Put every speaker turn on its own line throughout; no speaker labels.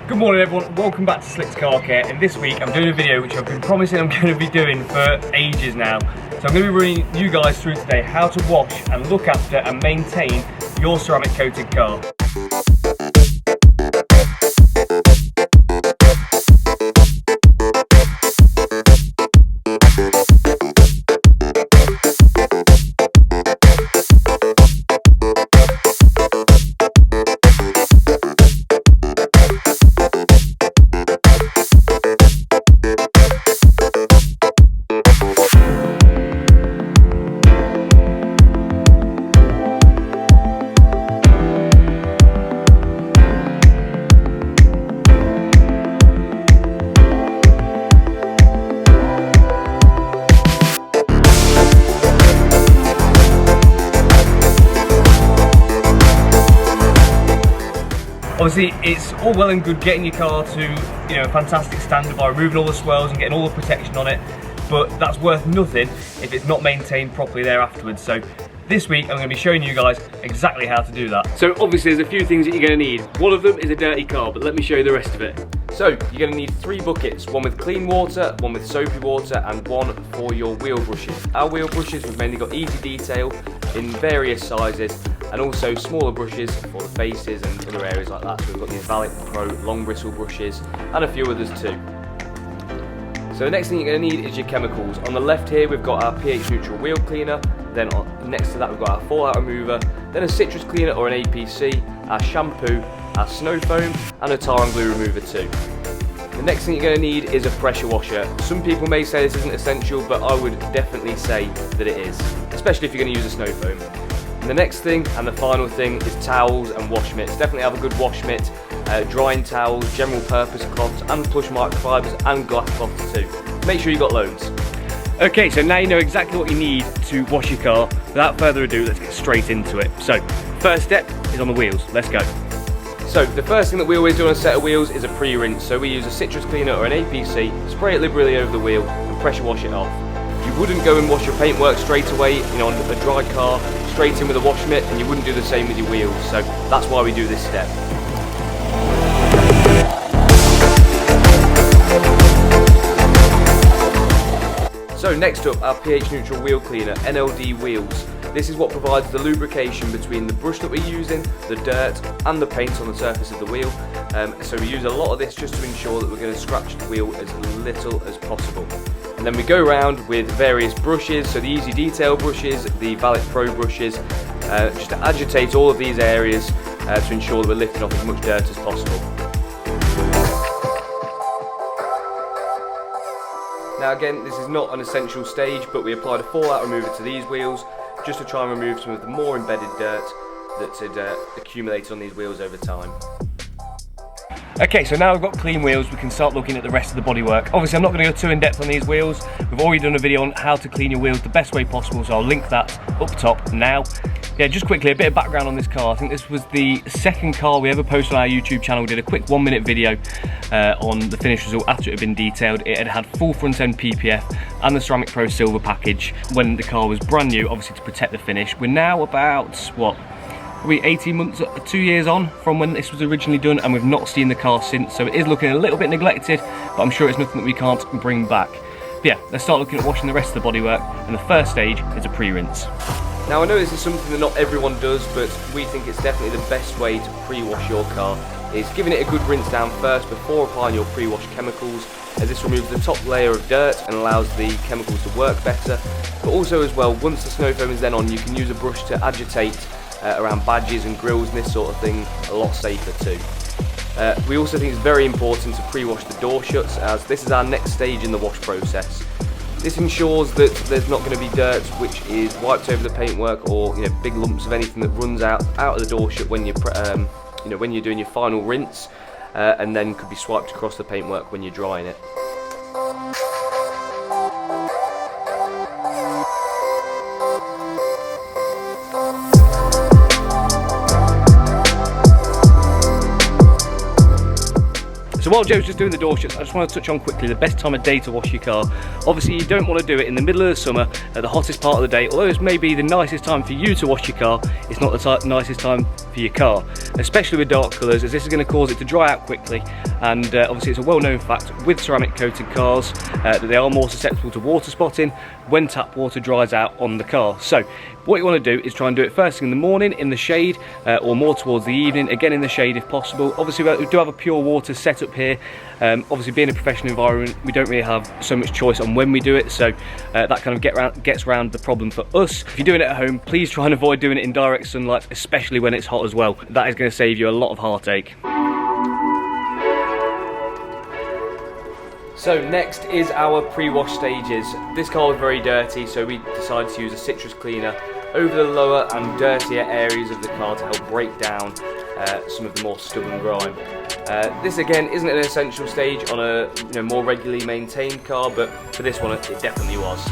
Good morning everyone, welcome back to Slick's Car Care, and this week I'm doing a video which I've been promising I'm going to be doing for ages now. So I'm going to be running you guys through today how to wash and look after and maintain your ceramic coated car. Obviously, it's all well and good getting your car to a fantastic standard by removing all the swirls and getting all the protection on it, but that's worth nothing if it's not maintained properly there afterwards. So this week I'm going to be showing you guys exactly how to do that. So obviously there's a few things that you're going to need. One of them is a dirty car, but let me show you the rest of it. So you're going to need 3 buckets, one with clean water, one with soapy water, and one for your wheel brushes. Our wheel brushes, we've mainly got easy detail in various sizes, and also smaller brushes for the faces and other areas like that. So we've got these Valet Pro long bristle brushes and a few others too. So the next thing you're going to need is your chemicals. On the left here we've got our pH neutral wheel cleaner, then next to that we've got our fallout remover, then a citrus cleaner or an APC, our shampoo, our snow foam, and a tar and glue remover too. The next thing you're going to need is a pressure washer. Some people may say this isn't essential, but I would definitely say that it is, especially if you're going to use a snow foam. And the next thing and the final thing is towels and wash mitts. Definitely have a good wash mitt, drying towels, general purpose cloths, and plush microfibers and glass cloths too. Make sure you've got loads. Okay, so now you know exactly what you need to wash your car. Without further ado, let's get straight into it. So, first step is on the wheels. Let's go. So the first thing that we always do on a set of wheels is a pre-rinse. So we use a citrus cleaner or an APC, spray it liberally over the wheel and pressure wash it off. You wouldn't go and wash your paintwork straight away, on a dry car, straight in with a wash mitt, and you wouldn't do the same with your wheels. So that's why we do this step. So next up, our pH neutral wheel cleaner, NLD wheels. This is what provides the lubrication between the brush that we're using, the dirt, and the paint on the surface of the wheel. So we use a lot of this just to ensure that we're going to scratch the wheel as little as possible. And then we go around with various brushes, so the easy detail brushes, the Valet Pro brushes, just to agitate all of these areas to ensure that we're lifting off as much dirt as possible. Now again, this is not an essential stage, but we applied a fallout remover to these wheels just to try and remove some of the more embedded dirt that's accumulated on these wheels over time. Okay, so now we've got clean wheels, we can start looking at the rest of the bodywork. Obviously I'm not going to go too in depth on these wheels. We've already done a video on how to clean your wheels the best way possible, so I'll link that up top now. Yeah, just quickly, a bit of background on this car. I think this was the second car we ever posted on our YouTube channel. We did a quick 1-minute video on the finished result after it had been detailed. It had had full front end PPF and the Ceramic Pro Silver package when the car was brand new, obviously to protect the finish. We're now about, what, probably 18 months, 2 years on from when this was originally done, and we've not seen the car since, so it is looking a little bit neglected, but I'm sure it's nothing that we can't bring back. But yeah, let's start looking at washing the rest of the bodywork, and the first stage is a pre-rinse. Now I know this is something that not everyone does, but we think it's definitely the best way to pre-wash your car, is giving it a good rinse down first before applying your pre-wash chemicals, as this removes the top layer of dirt and allows the chemicals to work better. But also as well, once the snow foam is then on, you can use a brush to agitate around badges and grills and this sort of thing a lot safer too. We also think it's very important to pre-wash the door shuts, as this is our next stage in the wash process. This ensures that there's not going to be dirt which is wiped over the paintwork, or big lumps of anything that runs out of the door shut when you're when you're doing your final rinse, and then could be swiped across the paintwork when you're drying it. So while Joe's just doing the door shuts, I just want to touch on quickly the best time of day to wash your car. Obviously you don't want to do it in the middle of the summer at the hottest part of the day. Although it's maybe the nicest time for you to wash your car, it's not the nicest time for your car, especially with dark colours, as this is going to cause it to dry out quickly. And obviously it's a well-known fact with ceramic coated cars that they are more susceptible to water spotting when tap water dries out on the car. So what you want to do is try and do it first thing in the morning in the shade, or more towards the evening, again in the shade if possible. Obviously we do have a pure water setup here. Obviously being a professional environment, we don't really have so much choice on when we do it, so that kind of gets around the problem for us. If you're doing it at home, please try and avoid doing it in direct sunlight, especially when it's hot as well. That is going to save you a lot of heartache. So next is our pre-wash stages. This car was very dirty, so we decided to use a citrus cleaner over the lower and dirtier areas of the car to help break down some of the more stubborn grime. This again isn't an essential stage on a more regularly maintained car, but for this one it definitely was.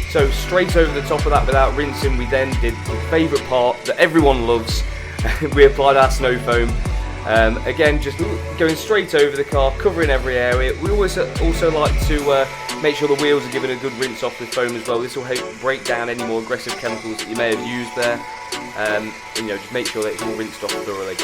So straight over the top of that without rinsing, we then did the favourite part that everyone loves. We applied our snow foam. Again, just going straight over the car, covering every area. We always also like to make sure the wheels are given a good rinse off with foam as well. This will help break down any more aggressive chemicals that you may have used there. And, just make sure that it's all rinsed off thoroughly.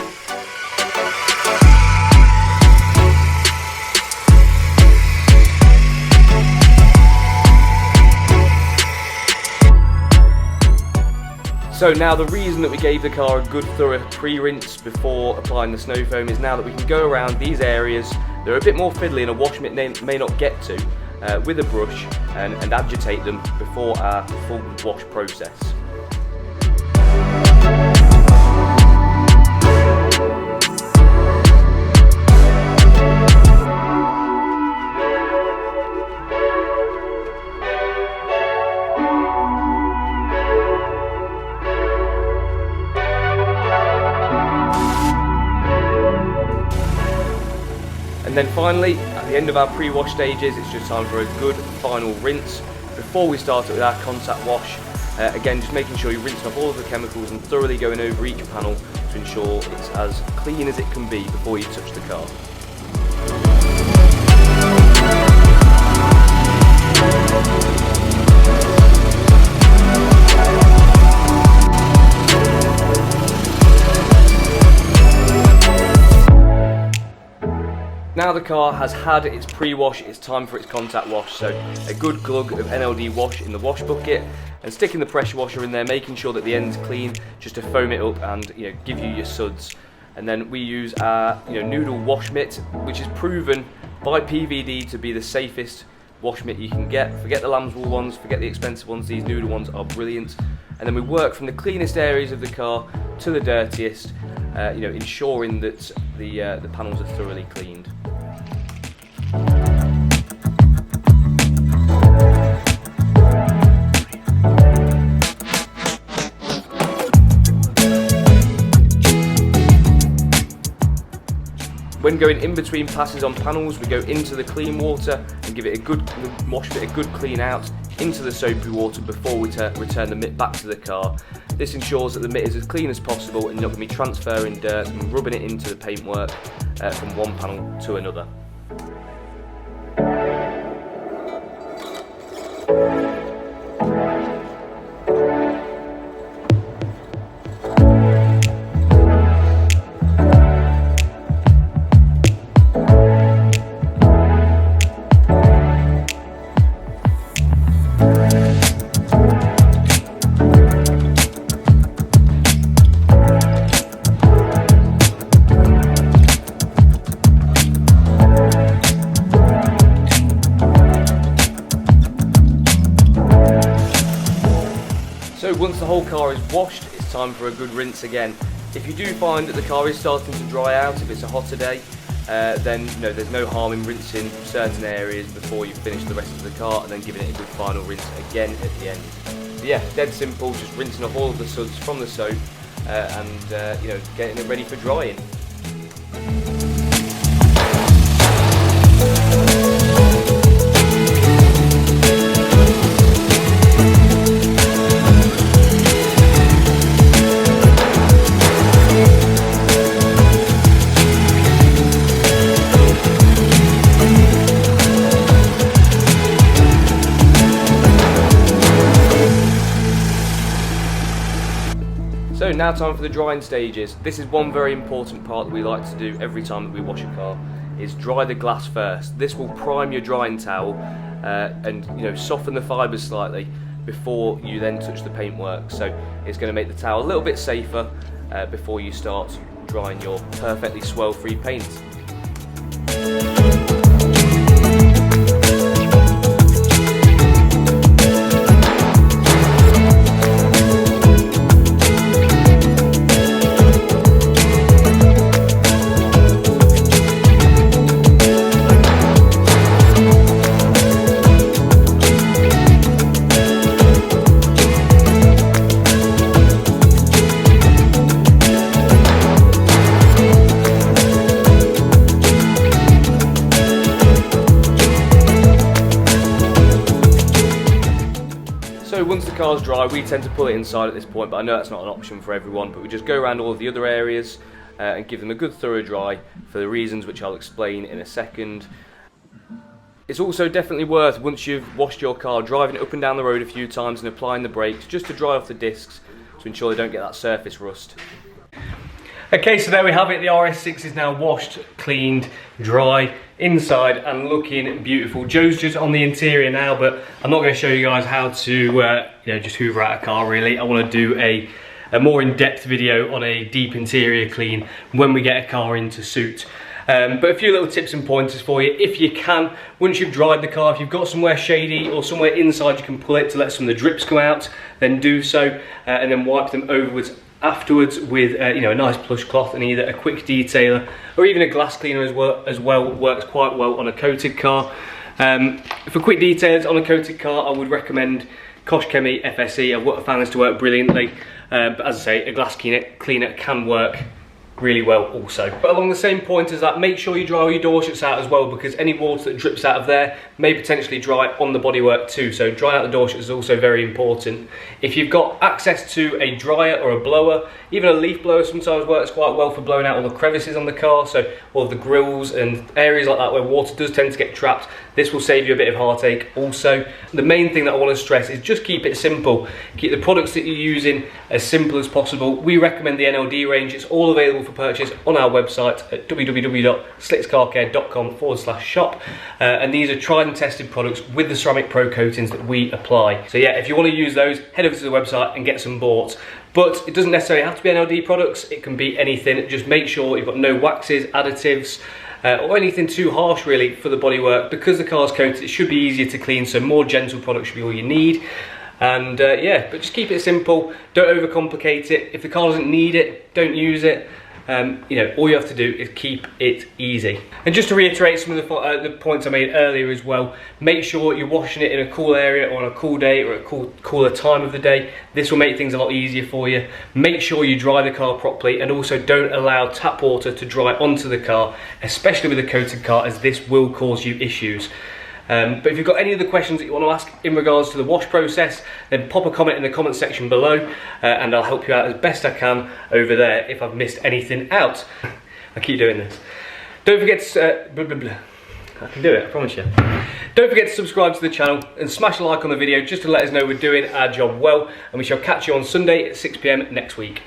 So now the reason that we gave the car a good thorough pre-rinse before applying the snow foam is now that we can go around these areas that are a bit more fiddly and a wash mitt may not get to with a brush and agitate them before our full wash process. And then finally, at the end of our pre-wash stages, it's just time for a good final rinse before we start it with our contact wash. Again, just making sure you're rinsing off all of the chemicals and thoroughly going over each panel to ensure it's as clean as it can be before you touch the car. Now the car has had its pre-wash, it's time for its contact wash. So a good glug of NLD wash in the wash bucket and sticking the pressure washer in there, making sure that the end's clean, just to foam it up and give you your suds. And then we use our noodle wash mitt, which is proven by PVD to be the safest wash mitt you can get. Forget the lamb's wool ones, forget the expensive ones, these noodle ones are brilliant. And then we work from the cleanest areas of the car to the dirtiest, ensuring that the panels are thoroughly cleaned. When going in between passes on panels, we go into the clean water and give it a good wash it, a good clean out into the soapy water before we return the mitt back to the car. This ensures that the mitt is as clean as possible and you're not going to be transferring dirt and rubbing it into the paintwork from one panel to another. So once the whole car is washed, it's time for a good rinse again. If you do find that the car is starting to dry out, if it's a hotter day, then there's no harm in rinsing certain areas before you finish the rest of the car and then giving it a good final rinse again at the end. But yeah, dead simple, just rinsing off all of the suds from the soap and getting it ready for drying. So now time for the drying stages. This is one very important part that we like to do every time that we wash a car, is dry the glass first. This will prime your drying towel and soften the fibres slightly before you then touch the paintwork. So it's going to make the towel a little bit safer before you start drying your perfectly swirl-free paint. So once the car's dry, we tend to pull it inside at this point, but I know that's not an option for everyone, but we just go around all of the other areas and give them a good thorough dry for the reasons which I'll explain in a second. It's also definitely worth, once you've washed your car, driving it up and down the road a few times and applying the brakes just to dry off the discs to ensure they don't get that surface rust. Okay, so there we have it. The RS6 is now washed, cleaned, dry, inside and looking beautiful. Joe's just on the interior now, but I'm not going to show you guys how to just hoover out a car really. I want to do a more in-depth video on a deep interior clean when we get a car into suit. But a few little tips and pointers for you. If you can, once you've dried the car, if you've got somewhere shady or somewhere inside you can pull it to let some of the drips come out, then do so, and then wipe them afterwards with a nice plush cloth, and either a quick detailer or even a glass cleaner as well works quite well on a coated car. For quick details on a coated car, I would recommend Kosh Chemie FSE. I've found this to work brilliantly, but as I say, a glass cleaner can work really well also. But along the same point as that, make sure you dry all your door shuts out as well, because any water that drips out of there may potentially dry on the bodywork too. So drying out the door shuts is also very important. If you've got access to a dryer or a blower, even a leaf blower sometimes works quite well for blowing out all the crevices on the car, so all of the grills and areas like that where water does tend to get trapped. This will save you a bit of heartache also. The main thing that I want to stress is just keep it simple. Keep the products that you're using as simple as possible. We recommend the NLD range. It's all available for purchase on our website at www.slickscarcare.com/shop, and these are tried and tested products with the ceramic pro coatings that we apply. So yeah, if you want to use those, head over to the website and get some bought. But it doesn't necessarily have to be NLD products, it can be anything. Just make sure you've got no waxes, additives, or anything too harsh really for the bodywork. Because the car's coated, it should be easier to clean, so more gentle products should be all you need. And yeah, but just keep it simple, don't overcomplicate it. If the car doesn't need it, don't use it. All you have to do is keep it easy. And just to reiterate some of the points I made earlier as well, make sure you're washing it in a cool area or on a cool day or a cooler time of the day. This will make things a lot easier for you. Make sure you dry the car properly, and also don't allow tap water to dry onto the car, especially with a coated car, as this will cause you issues. But if you've got any other questions that you want to ask in regards to the wash process, then pop a comment in the comment section below, and I'll help you out as best I can over there if I've missed anything out. I keep doing this. Don't forget to, I can do it, I promise you. Don't forget to subscribe to the channel and smash a like on the video just to let us know we're doing our job well, and we shall catch you on Sunday at 6 PM next week.